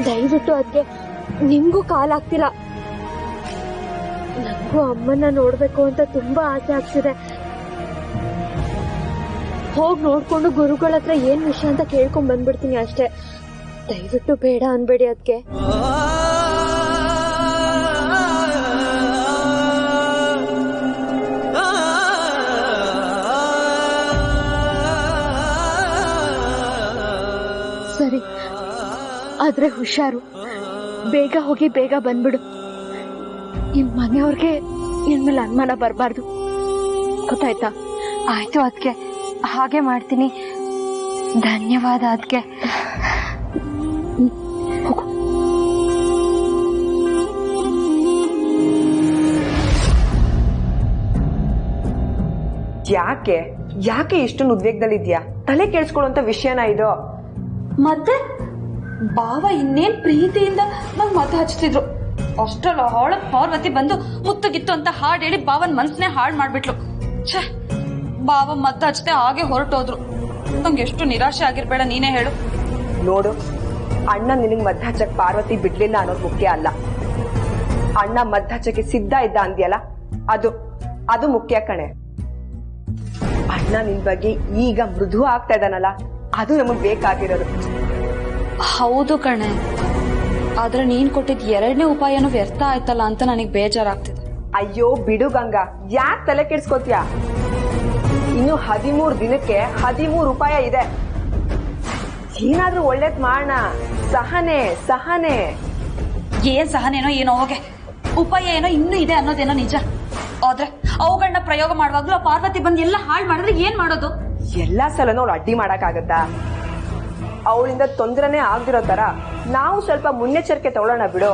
ದಯವಿಟ್ಟು ಅದಕ್ಕೆ ನಿಮ್ಗೂ ಕಾಲಾಗ್ತಿಲ್ಲ. ನನಗೂ ಅಮ್ಮನ್ನ ನೋಡ್ಬೇಕು ಅಂತ ತುಂಬಾ ಆಸೆ ಆಗ್ತಿದೆ. ಹೋಗಿ ನೋಡ್ಕೊಂಡು ಗುರುಗಳ ಹತ್ರ ಏನ್ ವಿಷಯ ಅಂತ ಕೇಳ್ಕೊಂಡ್ ಬಂದ್ಬಿಡ್ತೀನಿ ಅಷ್ಟೇ. ದಯವಿಟ್ಟು ಬೇಡ ಅನ್ಬೇಡಿ ಅದಕ್ಕೆ. ಸರಿ, ಆದ್ರೆ ಹುಷಾರು. ಬೇಗ ಹೋಗಿ ಬೇಗ ಬಂದ್ಬಿಡು. ನಿಮ್ ಮನೆಯವ್ರಿಗೆ ನಿನ್ ಮೇಲೆ ಅನುಮಾನ ಬರಬಾರ್ದು, ಗೊತ್ತಾಯ್ತಾ? ಆಯ್ತು ಅದಕ್ಕೆ, ಹಾಗೆ ಮಾಡ್ತೀನಿ. ಧನ್ಯವಾದ ಅದಕ್ಕೆ. ಯಾಕೆ ಯಾಕೆ ಇಷ್ಟೊಂದು ಉದ್ವೇಗದಲ್ಲಿದ್ಯಾ? ತಲೆ ಕೇಳಿಸ್ಕೊಳ್ಳುವಂತ ವಿಷಯನ ಇದು? ಮತ್ತೆ ಬಾವ ಇನ್ನೇನ್ ಪ್ರೀತಿಯಿಂದ ನಂಗ್ ಮತ ಹಚ್ತಿದ್ರು. ಅಷ್ಟಲ್ಲ ಹಾಳ ಪಾರ್ವತಿ ಬಂದು ಮುತ್ತುಗಿತ್ತು ಅಂತ ಹಾಡ್ ಹೇಳಿ ಬಾವನ್ ಮನ್ಸನ್ನೇ ಹಾಳ್ ಮಾಡ್ಬಿಟ್ಲು. ಛೇ, ಬಾವ ಮತ ಹಚ್ಚತೆ ಹಾಗೆ ಹೊರಟೋದ್ರು. ನಂಗೆ ಎಷ್ಟು ನಿರಾಶೆ ಆಗಿರ್ಬೇಡ, ನೀನೇ ಹೇಳು. ನೋಡು, ಅಣ್ಣ ನಿನಗ್ ಮದ್ದ ಹಚ್ಚಕ್ ಪಾರ್ವತಿ ಬಿಡ್ಲಿಲ್ಲ ಅನ್ನೋದು ಮುಖ್ಯ ಅಲ್ಲ. ಅಣ್ಣ ಮದ್ದ ಹಚ್ಚಕ್ಕೆ ಸಿದ್ಧ ಇದ್ದ ಅಂದ್ಯಲ್ಲ, ಅದು ಮುಖ್ಯ ಕಣೆ. ಅಣ್ಣ ನಿನ್ ಬಗ್ಗೆ ಈಗ ಮೃದು ಆಗ್ತಾ ಇದ್ದಾನಲ್ಲ, ಅದು ನಮಗ್ ಬೇಕಾಗಿರೋದು. ಹೌದು ಕಣೆ, ಆದ್ರೆ ನೀನ್ ಕೊಟ್ಟಿದ್ 2ನೇ ಉಪಾಯನೂ ವ್ಯರ್ಥ ಆಯ್ತಲ್ಲ ಅಂತ ನನಗ್ ಬೇಜಾರಾಗ್ತಿದೆ. ಅಯ್ಯೋ ಬಿಡು ಗಂಗಾ, ಯಾಕೆ ತಲೆ ಕೆಡ್ಸ್ಕೊತ್ಯಾ? ಇನ್ನು 13 ದಿನಕ್ಕೆ 13 ಉಪಾಯ ಇದೆ. ಏನಾದ್ರೂ ಒಳ್ಳೇದ್ ಮಾಡೋಣ. ಸಹನೆ ಏನ್ ಸಹನೇನೋ ಏನೋ ಹೋಗೆ, ಉಪಾಯ ಏನೋ ಇನ್ನೂ ಇದೆ ಅನ್ನೋದೇನೋ ನಿಜ. ಆದ್ರೆ ಅವುಗಳನ್ನ ಪ್ರಯೋಗ ಮಾಡುವಾಗ್ಲೂ ಪಾರ್ವತಿ ಬಂದು ಎಲ್ಲ ಹಾಳು ಮಾಡಿದ್ರೆ ಏನ್ ಮಾಡೋದು? ಎಲ್ಲಾ ಸಲನೂ ಅವ್ಳು ಅಡ್ಡಿ ಮಾಡಕ್ಕಾಗತ್ತಾ? ಅವಳಿಂದ ತೊಂದರೆನೇ ಆಗ್ದಿರೋ ತರ ನಾವು ಸ್ವಲ್ಪ ಮುನ್ನೆಚ್ಚರಿಕೆ ತಗೊಳ್ಳೋಣ ಬಿಡು.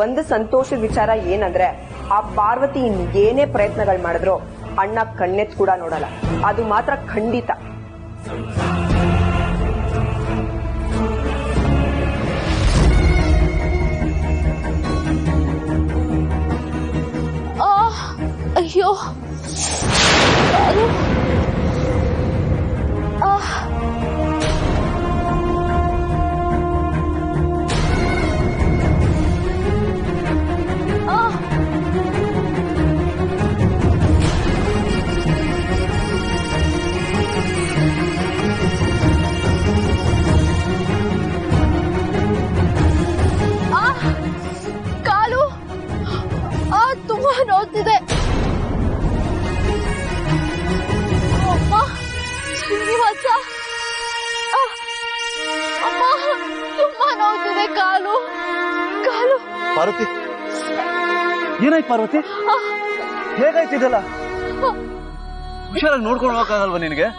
ಒಂದು ಸಂತೋಷದ ವಿಚಾರ ಏನಂದ್ರೆ, ಆ ಪಾರ್ವತಿ ಏನೇ ಪ್ರಯತ್ನಗಳು ಮಾಡಿದ್ರು ಅಣ್ಣ ಕಣ್ಣೆತ್ ಕೂಡ ನೋಡಲ್ಲ. ಅದು ಮಾತ್ರ ಖಂಡಿತ. ಅಯ್ಯೋ, ಕಾಲು ತುಂಬಾ ನೋಡ್ತಿದೆ. ಅಮ್ಮ, ಶ್ರೀನಿವಾಸ, ಅಮ್ಮ ತುಂಬಾ ನೋಡ್ತಿದೆ ಕಾಲು. ಪಾರ್ವತಿ, ಏನಾಯ್ತು ಪಾರ್ವತಿ? ಹೇಗಾಯ್ತಿದಲ್ಲ? ಹುಷಾರಾಗಿ ನೋಡ್ಕೊಂಡು ಹೋಗಕ್ಕಾಗಲ್ವಾ ನಿನಗೆ?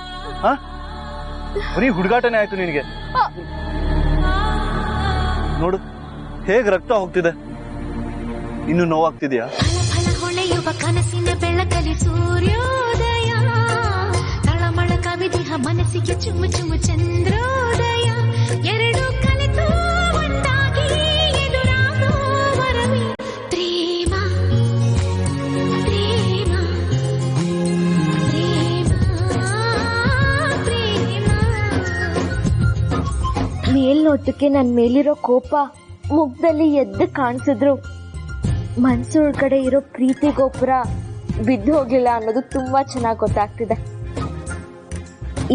ಬರೀ ಹುಡುಗಾಟನೇ ಆಯ್ತು ನಿನಗೆ. ನೋಡು ಹೇಗ್ ರಕ್ತ ಹೋಗ್ತಿದೆ. ಇನ್ನು ನೋವಾಗ್ತಿದ್ಯಾ? ಹೊಳೆಯುವ ಕನಸಿನ ಬೆಳಕಲಿ ಸೂರ್ಯೋದಯ, ತಳಮಳ ಕವಿದಿಹ ಮನಸ್ಸಿಗೆ ಚುಮ್ಮು ಚುಮ್ಮು ಚಂದ್ರೋದಯ, ಎರಡು ಕಲಿತು ಒಂದಾಗಿ ಎದುರಾಗೋ ವರವೇ ಪ್ರೇಮ ಪ್ರೇಮ ಪ್ರೇಮ ಪ್ರೇಮ. ಮೇಲ್ನೋಟಕ್ಕೆ ನನ್ ಮೇಲಿರೋ ಕೋಪ ಮುಖದಲ್ಲಿ ಎದ್ದು ಕಾಣಿಸಿದ್ರು ಮನ್ಸೊಳಗಡೆ ಇರೋ ಪ್ರೀತಿ ಗೋಪುರ ಬಿದ್ದು ಹೋಗ್ಲಿಲ್ಲ ಅನ್ನೋದು ತುಂಬಾ ಚೆನ್ನಾಗಿ ಗೊತ್ತಾಗ್ತಿದೆ.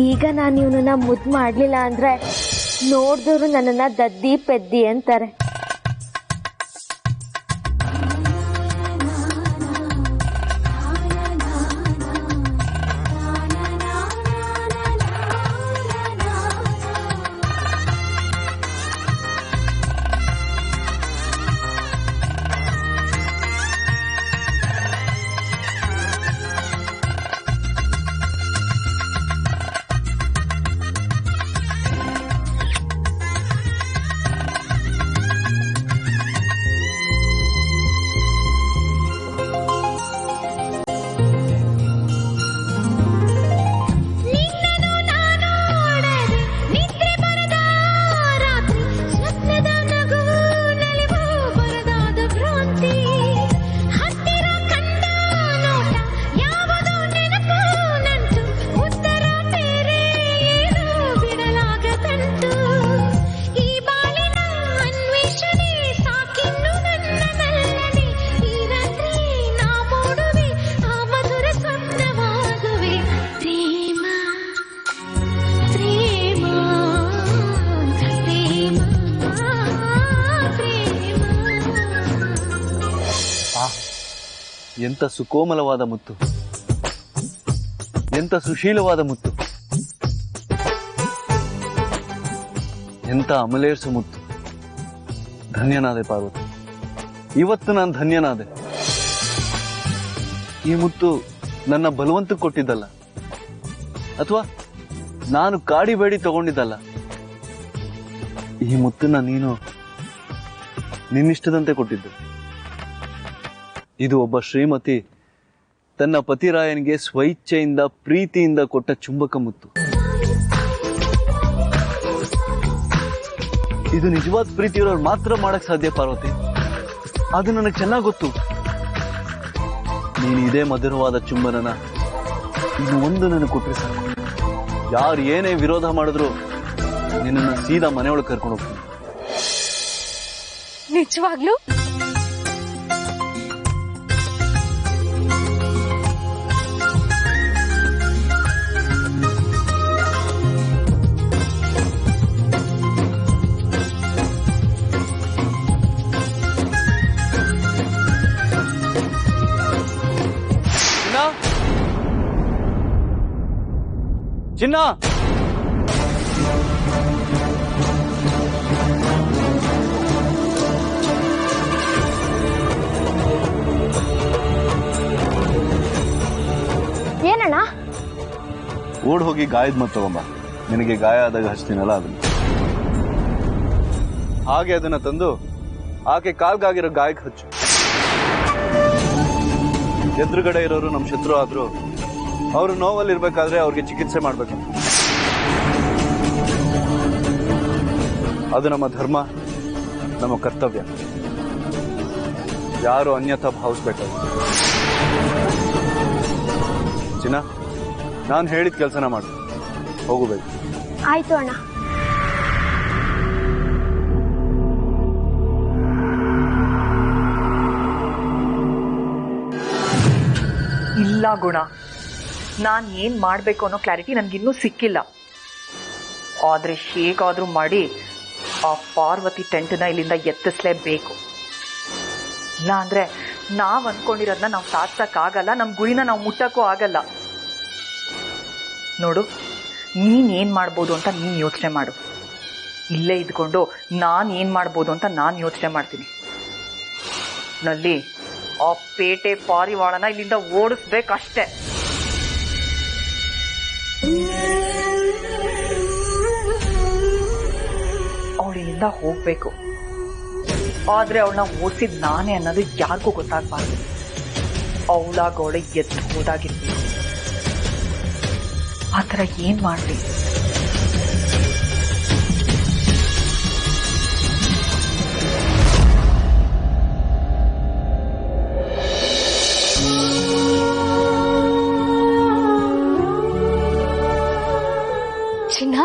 ಈಗ ನಾನು ಇವನನ್ನ ಮುದ್ದು ಮಾಡ್ಲಿಲ್ಲ ಅಂದ್ರೆ ನೋಡ್ದವ್ರು ನನ್ನನ್ನ ದದ್ದಿ ಪೆದ್ದಿ ಅಂತಾರೆ. ಎಂತ ಸುಕೋಮಲವಾದ ಮುತ್ತು, ಎಂತ ಸುಶೀಲವಾದ ಮುತ್ತು, ಎಂತ ಅಮಲೇರ್ಸು ಮುತ್ತು. ಧನ್ಯನಾದೆ ಪಾರ್ವತಿ, ಇವತ್ತು ನಾನು ಧನ್ಯನಾದೆ. ಈ ಮುತ್ತು ನನ್ನ ಬಲವಂತಕ್ಕೆ ಕೊಟ್ಟಿದ್ದಲ್ಲ, ಅಥವಾ ನಾನು ಕಾಡಿಬೇಡಿ ತಗೊಂಡಿದ್ದಲ್ಲ. ಈ ಮುತ್ತನ್ನ ನೀನು ನಿನ್ನಿಷ್ಟದಂತೆ ಕೊಟ್ಟಿದ್ದು. ಇದು ಒಬ್ಬ ಶ್ರೀಮತಿ ತನ್ನ ಪತಿರಾಯನಿಗೆ ಸ್ವಇಚ್ಛೆಯಿಂದ ಪ್ರೀತಿಯಿಂದ ಕೊಟ್ಟ ಚುಂಬಕ ಮುತ್ತು. ಇದು ನಿಜವಾದ ಪ್ರೀತಿಯವರವ್ರು ಮಾತ್ರ ಮಾಡಕ್ ಸಾಧ್ಯ ಪಾರ್ವತಿ. ಅದು ನನಗೆ ಚೆನ್ನಾಗಿ ಗೊತ್ತು. ನೀನು ಇದೇ ಮಧುರವಾದ ಚುಂಬನನ ಇನ್ನು ಒಂದು ನನಗೆ ಕೊಟ್ಟರೆ ಸಾಕು. ಯಾರು ಏನೇ ವಿರೋಧ ಮಾಡಿದ್ರು ನಿನ್ನನ್ನು ಸೀದಾ ಮನೆಯೊಳಗೆ ಕರ್ಕೊಂಡು ಹೋಗ್ತೀನಿ. ನಿಜವಾಗ್ಲೂ? ಚಿನ್ನ, ಏನಣ್ಣ? ಓಡ್ ಹೋಗಿ ಗಾಯದ ಮದ್ದು ತಗೊಂಬ. ನಿನಗೆ ಗಾಯ ಆದಾಗ ಹಚ್ತೀನಲ್ಲ ಅದನ್ನ. ಹಾಗೆ ಅದನ್ನ ತಂದು ಆಕೆ ಕಾಲ್ಗಾಗಿರೋ ಗಾಯಕ್ಕೆ ಹಚ್ಚು. ಎದುರುಗಡೆ ಇರೋರು ನಮ್ಮ ಶತ್ರು ಆದ್ರು ಅವರು ನೋವಲ್ಲಿ ಇರ್ಬೇಕಾದ್ರೆ ಅವ್ರಿಗೆ ಚಿಕಿತ್ಸೆ ಮಾಡ್ಬೇಕು. ಅದು ನಮ್ಮ ಧರ್ಮ, ನಮ್ಮ ಕರ್ತವ್ಯ. ಯಾರು ಅನ್ಯಥಾ ಭಾವಿಸ್ಬೇಕಾಗುತ್ತೆ. ಚಿನ್ನ, ನಾನು ಹೇಳಿದ ಕೆಲಸನ ಮಾಡು. ಹೋಗಬೇಕು. ಆಯ್ತು ಅಣ್ಣ. ಇಲ್ಲ ಗುಣ, ನಾನು ಏನ್ ಮಾಡ್ಬೇಕು ಅನ್ನೋ ಕ್ಲಾರಿಟಿ ನನ್ಗಿನ್ನೂ ಸಿಕ್ಕಿಲ್ಲ. ಆದ್ರೆ ಹೇಗಾದ್ರೂ ಮಾಡಿ ಆ ಪಾರ್ವತಿ ಟೆಂಟ್ನ ಇಲ್ಲಿಂದ ಎತ್ತಿಸ್ಲೇಬೇಕು. ಇಲ್ಲ ಅಂದ್ರೆ ನಾವ್ ಅನ್ಕೊಂಡಿರೋದನ್ನ ನಾವು ಸಾಧಿಸಕ್ಕಾಗಲ್ಲ, ನಮ್ ಗುರಿನ ನಾವು ಮುಟ್ಟಕ್ಕೂ ಆಗಲ್ಲ. ನೋಡು, ನೀನ್ ಏನ್ ಮಾಡ್ಬೋದು ಅಂತ ನೀನ್ ಯೋಚನೆ ಮಾಡು. ಇಲ್ಲೇ ಇದ್ಕೊಂಡು ನಾನ್ ಏನ್ ಮಾಡ್ಬೋದು ಅಂತ ನಾನ್ ಯೋಚನೆ ಮಾಡ್ತೀನಿ. ನಲ್ಲಿ ಆ ಪೇಟೆ ಪಾರಿವಾಳನ ಇಲ್ಲಿಂದ ಓಡಿಸ್ಬೇಕಷ್ಟೆ. ಅವಳಿಂದ ಹೋಗ್ಬೇಕು. ಆದ್ರೆ ಅವಳನ್ನ ಓಡಿಸಿದ್ ನಾನೇ ಅನ್ನೋದು ಯಾರಿಗೂ ಗೊತ್ತಾಗ್ಬಾರ್ದು. ಅವಳಾಗೋಳೆ ಎದ್ದು ಹೋದಾಗಿರ್ಬೇಕು. ಆತರ ಏನ್ ಮಾಡ್ಲಿ? ಚಿನ್ನ,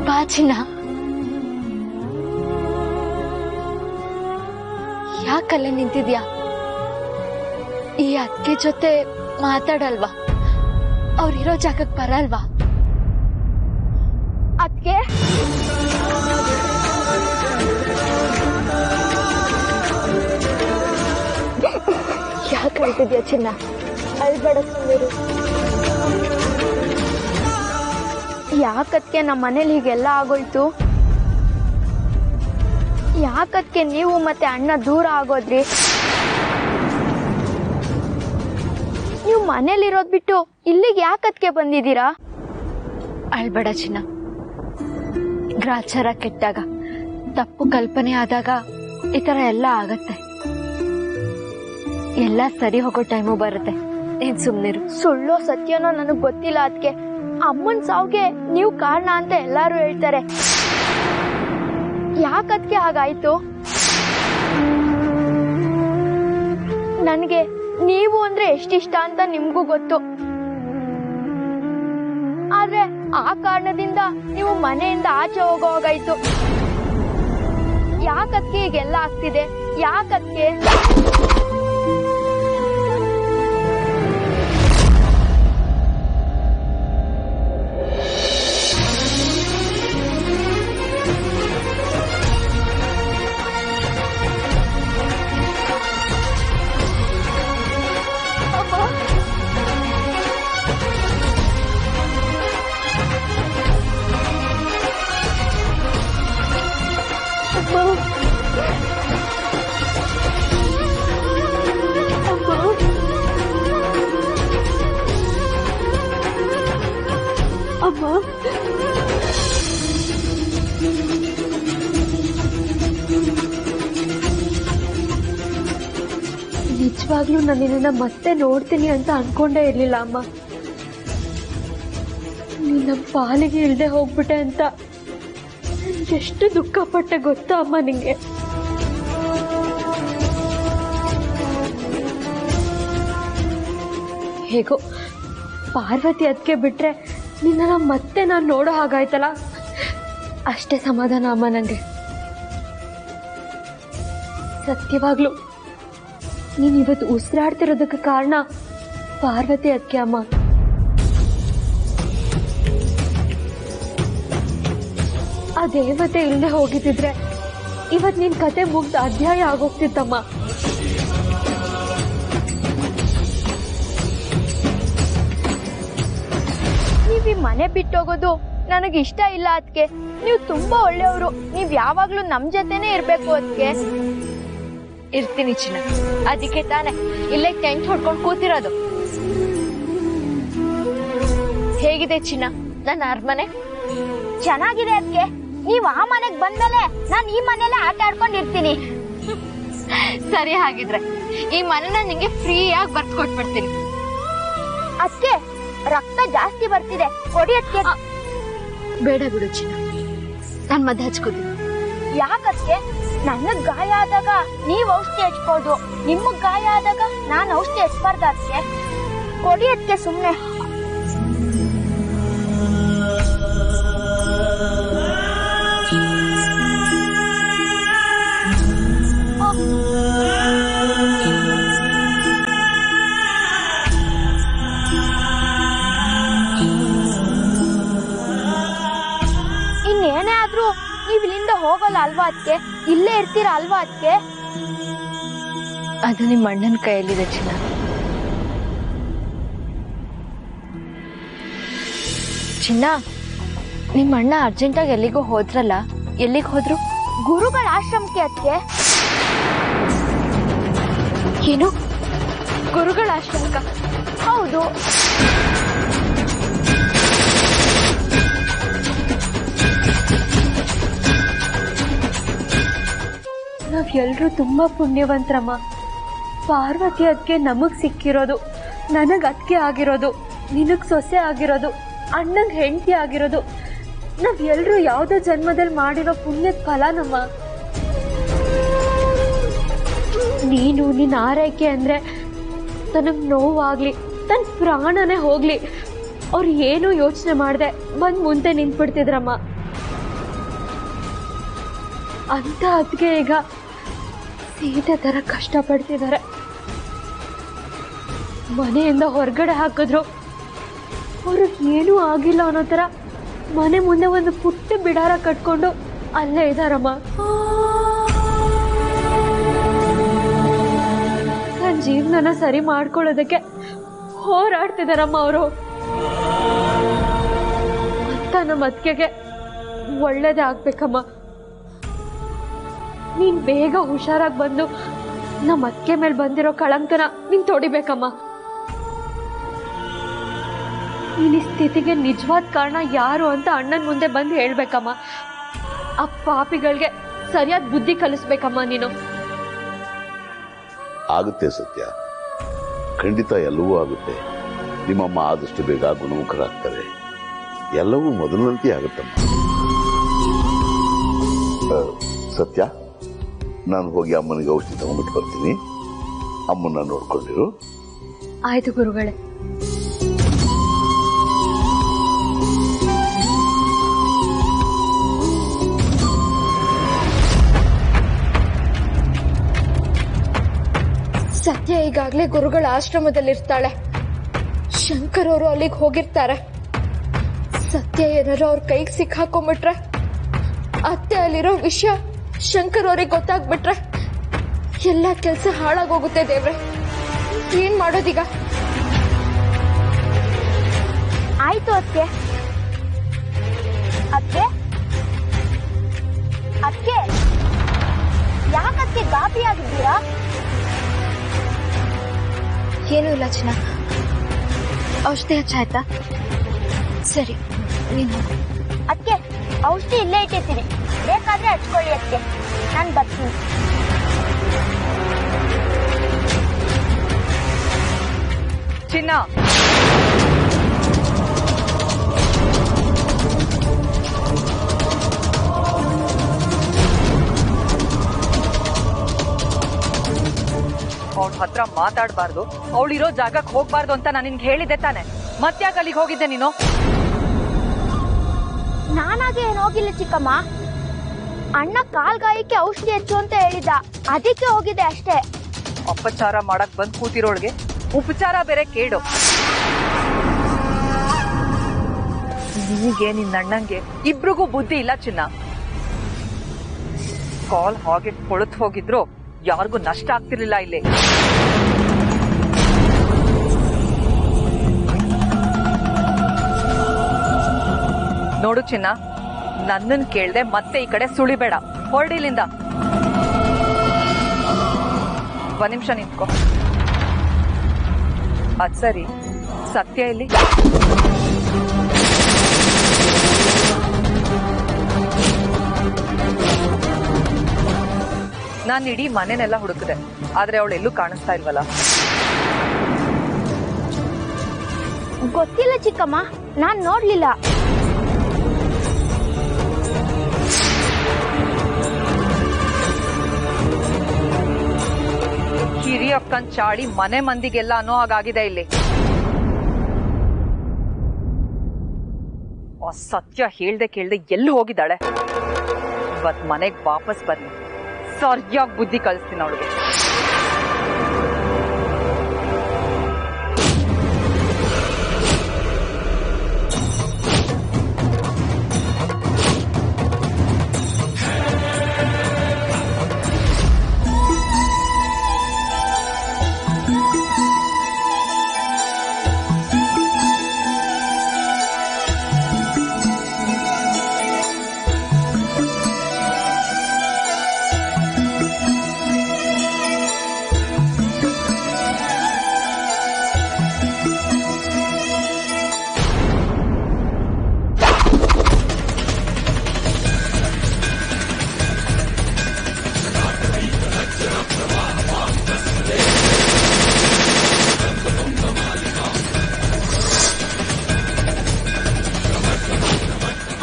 ಬಾ ಚಿನ್ನ. ಯಾಕಲ್ಲೇ ನಿಂತಿದ್ಯಾ? ಈ ಅಕ್ಕೆ ಜೊತೆ ಮಾತಾಡಲ್ವಾ? ಅವ್ರಿರೋ ಜಾಗಕ್ಕೆ ಬರಲ್ವಾ? ಅದ್ಕೆ ಯಾಕೆ ಅಳ್ತಿದ್ಯಾ ಚಿನ್ನ? ಅಳ್ಬೇಡ, ಸುಂದರಿ. ಯಾಕದ್ಕೆ ನಮ್ಮ ಮನೇಲಿ ಹೀಗೆಲ್ಲ ಆಗೋಯ್ತು? ಯಾಕದ್ಕೆ ನೀವು ಮತ್ತೆ ಅಣ್ಣ ದೂರ ಆಗೋದ್ರಿ? ನೀವು ಮನೇಲಿರೋದ್ ಬಿಟ್ಟು ಇಲ್ಲಿಗೆ ಯಾಕದ್ಕೆ ಬಂದಿದ್ದೀರಾ? ಅಳ್ಬೇಡ ಚಿನ್ನ. ಗ್ರಾಚಾರ ಕೆಟ್ಟಾಗ, ತಪ್ಪು ಕಲ್ಪನೆ ಆದಾಗ ಈ ತರ ಎಲ್ಲ ಆಗತ್ತೆ. ಎಲ್ಲ ಸರಿ ಹೋಗೋ ಟೈಮು ಬರುತ್ತೆ. ನೀನ್ ಸುಮ್ನಿರು. ಸುಳ್ಳೋ ಸತ್ಯನೋ ನನಗ್ ಗೊತ್ತಿಲ್ಲ. ಅದಕ್ಕೆ ಅಮ್ಮನ್ ಸಾವ್ಗೆ ನೀವು ಕಾರಣ ಅಂತ ಎಲ್ಲಾರು ಹೇಳ್ತಾರೆ. ಯಾಕದ್ಕೆ ಹಾಗಾಯ್ತು? ನನ್ಗೆ ನೀವು ಅಂದ್ರೆ ಎಷ್ಟಿಷ್ಟ ಅಂತ ನಿಮ್ಗೂ ಗೊತ್ತು. ಆದ್ರೆ ಆ ಕಾರಣದಿಂದ ನೀವು ಮನೆಯಿಂದ ಆಚೆ ಹೋಗೋಗಾಯ್ತು. ಯಾಕದ್ಕೆ ಹೀಗೆಲ್ಲ ಆಗ್ತಿದೆ? ಯಾಕದ್ಕೆ? ಅಮ್ಮ, ನಿಜವಾಗ್ಲೂ ನಾನು ನಿನ್ನ ಮತ್ತೆ ನೋಡ್ತೀನಿ ಅಂತ ಅನ್ಕೊಂಡೇ ಇರ್ಲಿಲ್ಲ ಅಮ್ಮ. ನೀನ್ ನಮ್ಮ ಪಾಲಿಗೆ ಇಳ್ದೆ ಹೋಗ್ಬಿಟ್ಟೆ ಅಂತ ಎಷ್ಟು ದುಃಖ ಪಟ್ಟೆ ಗೊತ್ತಾ ಅಮ್ಮ ನಿಂಗೆ. ಹೇಗೋ ಪಾರ್ವತಿ ಅದಕ್ಕೆ ಬಿಟ್ರೆ ನಿನ್ನ ಮತ್ತೆ ನಾನು ನೋಡೋ ಹಾಗಾಯ್ತಲ್ಲ, ಅಷ್ಟೇ ಸಮಾಧಾನ ಅಮ್ಮ ನಂಗೆ. ಸತ್ಯವಾಗ್ಲು ನೀನ್ ಇವತ್ತು ಉಸಿರಾಡ್ತಿರೋದಕ್ಕೆ ಕಾರಣ ಪಾರ್ವತಿ ಅದಕ್ಕೆ ಅಮ್ಮ. ಆ ದೇವತೆ ಇಲ್ಲದೆ ಹೋಗಿದ್ದಿದ್ರೆ ಇವತ್ ನಿನ್ ಕತೆ ಮುಗ್ದ ಅಧ್ಯಾಯ ಆಗೋಗ್ತಿತ್ತಮ್ಮ. ನೀವ್ ಈ ಮನೆ ಬಿಟ್ಟೋಗೋದು ನನಗೆ ಇಷ್ಟ ಇಲ್ಲ ಅದಕ್ಕೆ. ನೀವು ತುಂಬಾ ಒಳ್ಳೆಯವರು, ನೀವ್ ಯಾವಾಗ್ಲೂ ನಮ್ ಜೊತೆನೆ ಇರ್ಬೇಕು ಅದಕ್ಕೆ. ಇರ್ತೀನಿ ಚಿನ್ನ, ಅದಕ್ಕೆ ತಾನೆ ಇಲ್ಲೇ ಟೆಂಟ್ ಹೊಡ್ಕೊಂಡು ಕೂತಿರೋದು. ಹೇಗಿದೆ ಚಿನ್ನ ನನ್ನ ಅರಮನೆ? ಚೆನ್ನಾಗಿದೆ ಅದಕ್ಕೆ. ನೀವ್ ಆ ಮನೆಗ್ ಬಂದ್ಮೇಲೆ ನಾನ್ ಈ ಮನೇಲೆ ಆಟ ಆಡ್ಕೊಂಡಿರ್ತೀನಿ. ಸರಿ, ಹಾಗಿದ್ರೆ ಈ ಮನೆನ ನಿಂಗೆ ಫ್ರೀಯಾಗಿ ಬರ್ತ್ ಕೊಟ್ಬಿಡ್ತೀನಿ. ಅದಕ್ಕೆ ರಕ್ತ ಜಾಸ್ತಿ ಬರ್ತಿದೆ, ಕೊಡಿ ಅದಕ್ಕೆ. ಬೇಡ ಬಿಡು ಚಿನ್ನ, ನಾನ್ ಮದ್ದು ಹಚ್ಕೋತೀನಿ. ಯಾಕಕ್ಕೆ? ನನಗ್ ಗಾಯ ಆದಾಗ ನೀವ್ ಔಷಧಿ ಹಚ್ಬೋದು, ನಿಮಗ್ ಗಾಯ ಆದಾಗ ನಾನ್ ಔಷಧಿ ಹಚ್ಬಾರ್ದು ಅದಕ್ಕೆ. ಕೊಡಿ ಅದಕ್ಕೆ ಸುಮ್ನೆ. ಇನ್ನೇನೇ ಆದ್ರೂ ನೀವ್ ಇಲ್ಲಿಂದ ಹೋಗಲ್ಲ ಅಲ್ವಾ ಅದಕ್ಕೆ? ಇಲ್ಲೇ ಇರ್ತೀರಾ ಅಲ್ವಾ ಅದಕ್ಕೆ? ಅದು ನಿಮ್ಮ ಅಣ್ಣನ ಕೈಯಲ್ಲಿದೆ ಚಿನ್ನ. ಚಿನ್ನ, ನಿಮ್ಮ ಅಣ್ಣ ಅರ್ಜೆಂಟಾಗಿ ಎಲ್ಲಿಗೋ ಹೋದ್ರಲ್ಲ, ಎಲ್ಲಿಗೆ ಹೋದ್ರು? ಗುರುಗಳ ಆಶ್ರಮಕ್ಕೆ ಅದಕ್ಕೆ. ಏನು, ಗುರುಗಳ ಆಶ್ರಮಕ್ಕ? ಹೌದು. ನಾವ್ ಎಲ್ರೂ ತುಂಬಾ ಪುಣ್ಯವಂತರಮ್ಮ. ಪಾರ್ವತಿ ಅದಕ್ಕೆ ನಮಗ್ ಸಿಕ್ಕಿರೋದು, ನನಗ್ ಅದಕ್ಕೆ ಆಗಿರೋದು, ನಿನಗ್ ಸೊಸೆ ಆಗಿರೋದು, ಅಣ್ಣಂಗ್ ಹೆಂಡತಿ ಆಗಿರೋದು, ನಾವ್ ಎಲ್ರೂ ಯಾವ್ದೋ ಜನ್ಮದಲ್ಲಿ ಮಾಡಿರೋ ಪುಣ್ಯದ ಫಲನಮ್ಮ. ನೀನು ನಿನ್ನ ಆರೈಕೆ ಅಂದ್ರೆ ತನಗ್ ನೋವಾಗ್ಲಿ, ತನ್ ಪ್ರಾಣನೇ ಹೋಗ್ಲಿ, ಅವ್ರು ಏನೂ ಯೋಚನೆ ಮಾಡ್ದೆ ಬಂದ್ ಮುಂದೆ ನಿಂತ್ಬಿಡ್ತಿದ್ರಮ್ಮ. ಅಂತ ಅದಕ್ಕೆ ಈಗ ಸೀತೆ ತರ ಕಷ್ಟಪಡ್ತಿದ್ದಾರೆ. ಮನೆಯಿಂದ ಹೊರಗಡೆ ಹಾಕಿದ್ರು ಅವ್ರಿಗೆ ಏನೂ ಆಗಿಲ್ಲ ಅನ್ನೋ ತರ ಮನೆ ಮುಂದೆ ಒಂದು ಪುಟ್ಟ ಬಿಡಾರ ಕಟ್ಕೊಂಡು ಅಲ್ಲೇ ಇದಾರಮ್ಮ. ನನ್ನ ಜೀವನನ ಸರಿ ಮಾಡ್ಕೊಳ್ಳೋದಕ್ಕೆ ಹೋರಾಡ್ತಿದಾರಮ್ಮ ಅವರು. ಅಂತ ನಮ್ಮ ಅತ್ತಿಗೆಗೆ ಒಳ್ಳೇದೇ ಆಗ್ಬೇಕಮ್ಮ. ನೀನ್ ಬೇಗ ಹುಷಾರಾಗಿ ಬಂದು ನಮ್ಮ ಅತ್ತಿಗೆ ಮೇಲೆ ಬಂದಿರೋ ಕಳಂಕನ ನೀನ್ ತೊಡಿಬೇಕಮ್ಮ. ನೀನ್ ಈ ಸ್ಥಿತಿಗೆ ನಿಜವಾದ ಕಾರಣ ಯಾರು ಅಂತ ಅಣ್ಣನ ಮುಂದೆ ಬಂದು ಹೇಳ್ಬೇಕಮ್ಮ. ಆ ಪಾಪಿಗಳಿಗೆ ಸರಿಯಾದ ಬುದ್ಧಿ ಕಲಿಸ್ಬೇಕಮ್ಮ ನೀನು. ಆಗುತ್ತೆ ಸತ್ಯ, ಖಂಡಿತ ಎಲ್ಲವೂ ಆಗುತ್ತೆ. ನಿಮ್ಮಮ್ಮ ಆದಷ್ಟು ಬೇಗ ಗುಣಮುಖರಾಗ್ತಾರೆ. ಎಲ್ಲವೂ ಮೊದಲಿನಂತೆ ಆಗುತ್ತಮ್ಮ. ಸತ್ಯ, ನಾನು ಹೋಗಿ ಅಮ್ಮನಿಗೆ ಔಷಧಿ ತಗೊಂಡ್ಬಿಟ್ಟು ಬರ್ತೀನಿ. ಅಮ್ಮನ್ನ ನೋಡ್ಕೊಂಡಿರು. ಆಯ್ತು ಗುರುಗಳೇ. ಸತ್ಯ ಈಗಾಗ್ಲೇ ಗುರುಗಳ ಆಶ್ರಮದಲ್ಲಿರ್ತಾಳೆ. ಶಂಕರ್ ಅವರು ಅಲ್ಲಿಗೆ ಹೋಗಿರ್ತಾರೆ. ಸತ್ಯ ಏನಾರು ಅವ್ರ ಕೈಗೆ ಸಿಕ್ಕಾಕೊಂಡ್ಬಿಟ್ರೆ, ಅತ್ತೆ ಅಲ್ಲಿರೋ ವಿಷಯ ಶಂಕರ್ ಅವ್ರಿಗೆ ಗೊತ್ತಾಗ್ಬಿಟ್ರೆ ಎಲ್ಲ ಕೆಲಸ ಹಾಳಾಗೋಗುತ್ತೆ. ದೇವ್ರೆ, ಏನ್ ಮಾಡೋದೀಗ? ಆಯ್ತು ಅದಕ್ಕೆ. ಅದಕ್ಕೆ ಅದಕ್ಕೆ ಯಾಕಕ್ಕೆ ಗಾಬರಿ ಆಗಿದ್ದೀರಾ? ಏನೂ ಇಲ್ಲ ಚಿನ್ನ, ಔಷಧಿ ಹಚ್ಚಾಯ್ತಾ? ಸರಿ, ಅದಕ್ಕೆ ಔಷಧಿ ಇಲ್ಲೇ ಇಟ್ಟಿರ್ತೀನಿ, ಬೇಕಾದ್ರೆ ಹಚ್ಕೊಳ್ಳಿ ಅದಕ್ಕೆ. ನಾನು ಬರ್ತೀನಿ. ಚಿನ್ನ, ಅವಳ ಹತ್ರ ಮಾತಾಡಬಾರ್ದು, ಅವಳಿರೋ ಜಾಗಕ್ಕೆ ಹೋಗ್ಬಾರ್ದು ಅಂತ ನಾನು ನಿನ್ಗೆ ಹೇಳಿದ್ದೆ ತಾನೆ. ಮತ್ತ್ಯಾಕೆ ಅಲ್ಲಿಗೆ ಹೋಗಿದ್ದೆ ನೀನು? ನಾನಾಗೆ ಏನು ಹೋಗಿಲ್ಲ ಚಿಕ್ಕಮ್ಮ. ಅಣ್ಣ ಕಾಲ್ಗಾಯಕ್ಕೆ ಔಷಧಿ ಹೆಚ್ಚು ಅಂತ ಹೇಳಿದ್ದ, ಅದಕ್ಕೆ ಹೋಗಿದ್ದೆ ಅಷ್ಟೇ. ಅಪಚಾರ ಮಾಡಕ್ ಬಂದ್ ಕೂತಿರೋಳ್ಗೆ ಉಪಚಾರ ಬೇರೆ ಕೇಳು. ನಿನಗೆ ನಿನ್ನ ಅಣ್ಣಂಗೆ ಇಬ್ರಿಗೂ ಬುದ್ಧಿ ಇಲ್ಲ ಚಿನ್ನ. ಕಾಲ್ ಹಾಗೆ ಕೊಳತ್ ಹೋಗಿದ್ರು ಯಾರಿಗೂ ನಷ್ಟ ಆಗ್ತಿರ್ಲಿಲ್ಲ ಇಲ್ಲಿ. ನೋಡು ಚಿನ್ನ, ನನ್ನನ್ ಕೇಳ್ದೆ ಮತ್ತೆ ಈ ಕಡೆ ಸುಳಿಬೇಡ. ಹೊರಡಿಲಿಂದ. ಒಂದ್ ನಿಮಿಷ ನಿಂತ್ಕೋ. ಅದ್ ಸರಿ, ಸತ್ಯ ಇಲ್ಲಿ? ನಾನು ಇಡೀ ಮನೆನೆಲ್ಲ ಹುಡುಕಿದೆ, ಆದ್ರೆ ಅವಳು ಎಲ್ಲೂ ಕಾಣಿಸ್ತಾ ಇಲ್ವಲ್ಲ. ಗೊತ್ತಿಲ್ಲ ಚಿಕ್ಕಮ್ಮ, ನಾನ್ ನೋಡ್ಲಿಲ್ಲ. ಹಿರಿಯಕ್ಕನ್ ಚಾಡಿ ಮನೆ ಮಂದಿಗೆಲ್ಲ ಅನ್ನೋ ಹಾಗಾಗಿದೆ ಇಲ್ಲಿ. ಆ ಸತ್ಯ ಹೇಳ್ದೆ ಕೇಳ್ದೆ ಎಲ್ಲಿ ಹೋಗಿದ್ದಾಳೆ? ಇವತ್ ಮನೆಗ್ ವಾಪಸ್ ಬರ್ಲಿ, ಸರಿಯಾಗಿ ಬುದ್ಧಿ ಕಲಿಸ್ತೀನಿ ಅವಳಿಗೆ.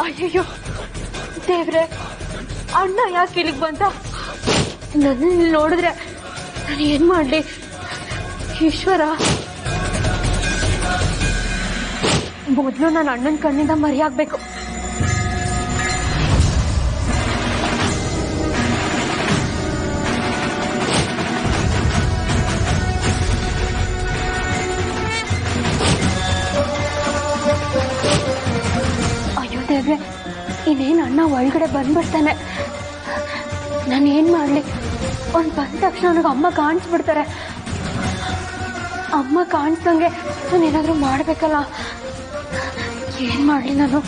ಅಯ್ಯೋ ದೇವ್ರೆ, ಅಣ್ಣ ಯಾಕೆ ಇಲ್ಲಿಗೆ ಬಂದ? ನನ್ನ ನೋಡಿದ್ರೆ ನಾನು ಏನ್ ಮಾಡ್ಲಿ? ಈಶ್ವರ, ಮೊದ್ಲು ನನ್ನ ಅಣ್ಣನ ಕಣ್ಣಿಂದ ಮರೆಯಾಗ್ಬೇಕು. ಅಯ್ಯೋ ದೇವ್ರೆ, ಇನ್ನೇನು ಅಣ್ಣ ಒಳಗಡೆ ಬಂದ್ಬಿಡ್ತಾನೆ. ನಾನು ಏನ್ ಮಾಡ್ಲಿ? ಅವ್ನು ಬಂದ ತಕ್ಷಣ ನನಗೆ ಅಮ್ಮ ಕಾಣಿಸ್ಬಿಡ್ತಾರೆ. ಅಮ್ಮ ಕಾಣಿಸಂಗೆ ನಾನು ಏನಾದ್ರೂ ಮಾಡ್ಬೇಕಲ್ಲ. ಏನ್ ಮಾಡ್ಲಿ ನಾನು?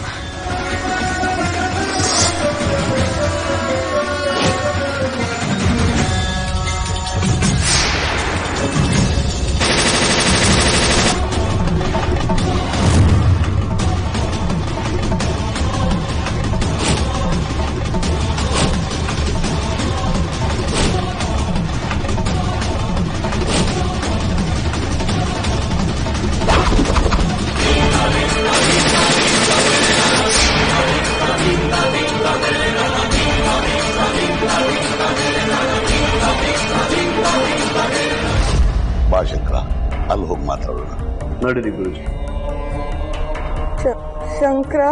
ಬಾ ಶಂಕರ, ಅಲ್ಲಿ ಹೋಗಿ ಮಾತಾಡೋಣ. ನಡೀರಿ ಗುರುಜಿ. ಶಂಕರ,